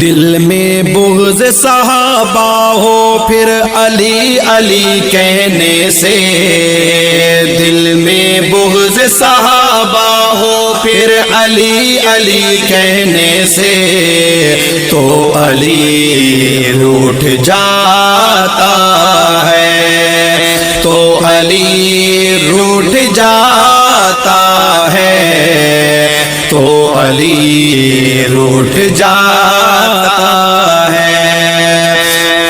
دل میں بغض صحابہ ہو پھر علی علی کہنے سے، دل میں بغض صحابہ ہو پھر علی علی کہنے سے، تو علی روٹھ جاتا ہے، تو علی روٹھ جاتا ہے، تو علی روٹھ جاتا ہے۔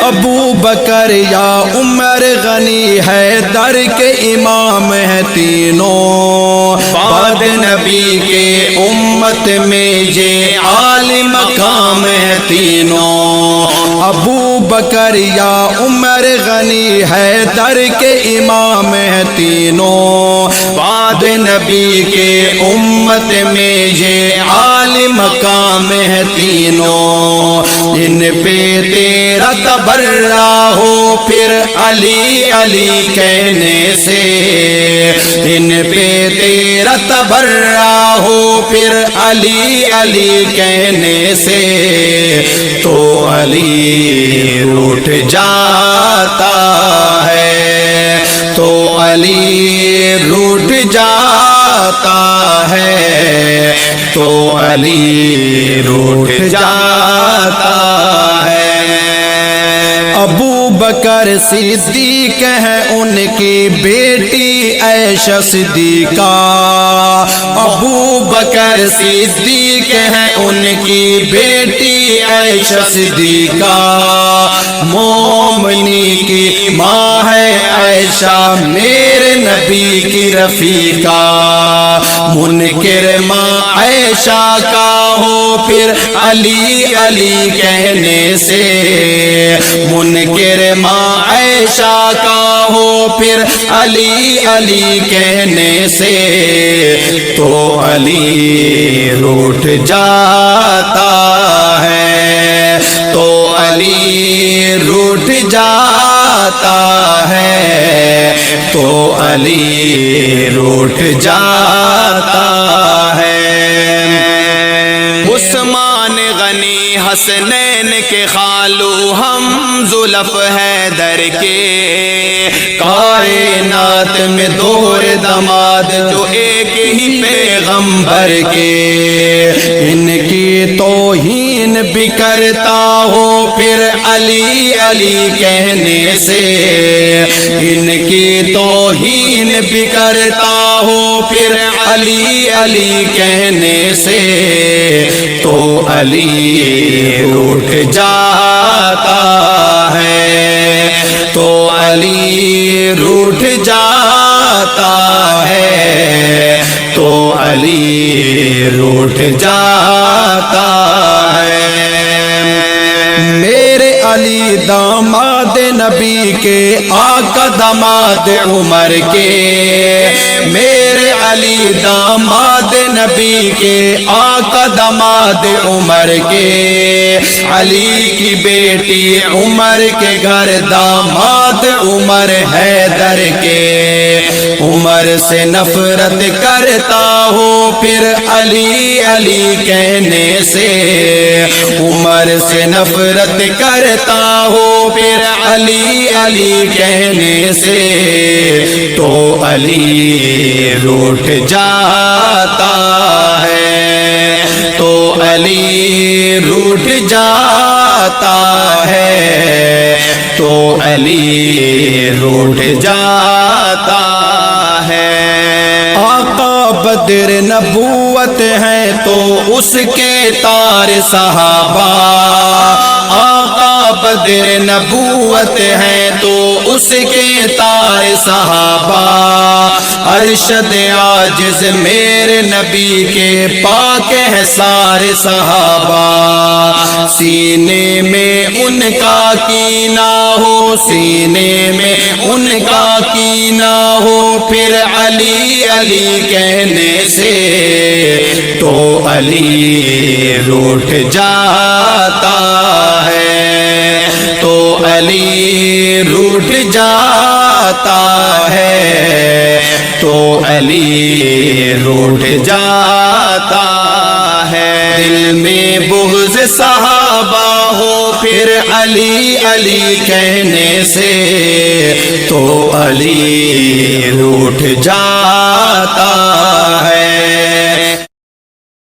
ابو بکر یا عمر غنی حیدر کے امام ہیں تینوں، بعد نبی کے امت میں یہ عالی مقام ہے تینوں۔ ابو بکر یا عمر غنی حیدر کے امام ہیں تینوں، بعد نبی کے امت میں یہ عالی مقام ہے تینوں۔ ان پہ تیرا تبرہ ہو پھر علی علی کہنے سے، ان پہ تیرا تبرہ ہو پھر علی علی کہنے سے، تو علی روٹھ جاتا ہے، تو علی روٹھ جاتا ہے، تو علی روٹھ جاتا ہے۔ ابو بکر صدیق ہے ان کی بیٹی عائشہ صدیقہ، ابو بکر صدیق ہے ان کی بیٹی عائشہ صدیقہ، مومنی کی ماں ہے عائشہ میرے نبی کی رفیقہ، منکر ماں عائشہ کا ہو پھر علی علی کہنے سے، منکر ماں عائشہ کا ہو پھر علی علی کہنے سے، تو علی روٹھ جاتا ہے، تو علی روٹھ جاتا ہے، تو علی روٹھ جاتا ہے۔ عثمان غنی حسنین کے خالو ہم زلف حیدر کے، کائنات میں دور دماد جو ایک ہی پیغمبر کے، ان کی توہین بھی کرتا ہو پھر علی علی کہنے سے، ان کی توہین بھی کرتا ہو پھر علی علی کہنے سے، تو علی روٹھ جاتا ہے، تو علی روٹھ جاتا ہے، تو علی روٹھ جاتا ہے۔ میرے علی داماد نبی کے آقا داماد عمر کے، میرے علی داماد نبی کے آقا داماد عمر کے، علی کی بیٹی عمر کے گھر داماد عمر حیدر کے، عمر سے نفرت کرتا ہو پھر علی علی کہنے سے، عمر سے نفرت کرتا ہو پھر علی علی کہنے سے، تو علی روٹھ جاتا ہے، تو علی روٹھ جاتا ہے، تو علی روٹھ جاتا ہے۔ آقا بدر نبوت ہے تو اس کے تار صحابہ، آقا بدر نبوت ہے تو اس کے تار صحابہ، ارشد عاجز میرے نبی کے پاک ہے سارے صحابہ، سینے میں ان کا کینہ ہو، سینے میں ان کا کینہ ہو پھر علی علی کہنے سے، تو علی روٹھ جاتا ہے، تو علی روٹھ جاتا ہے، تو علی روٹھ جاتا ہے۔ دل میں بغض صحابہ بابا ہو پھر علی علی کہنے سے تو علی روٹھ جاتا ہے۔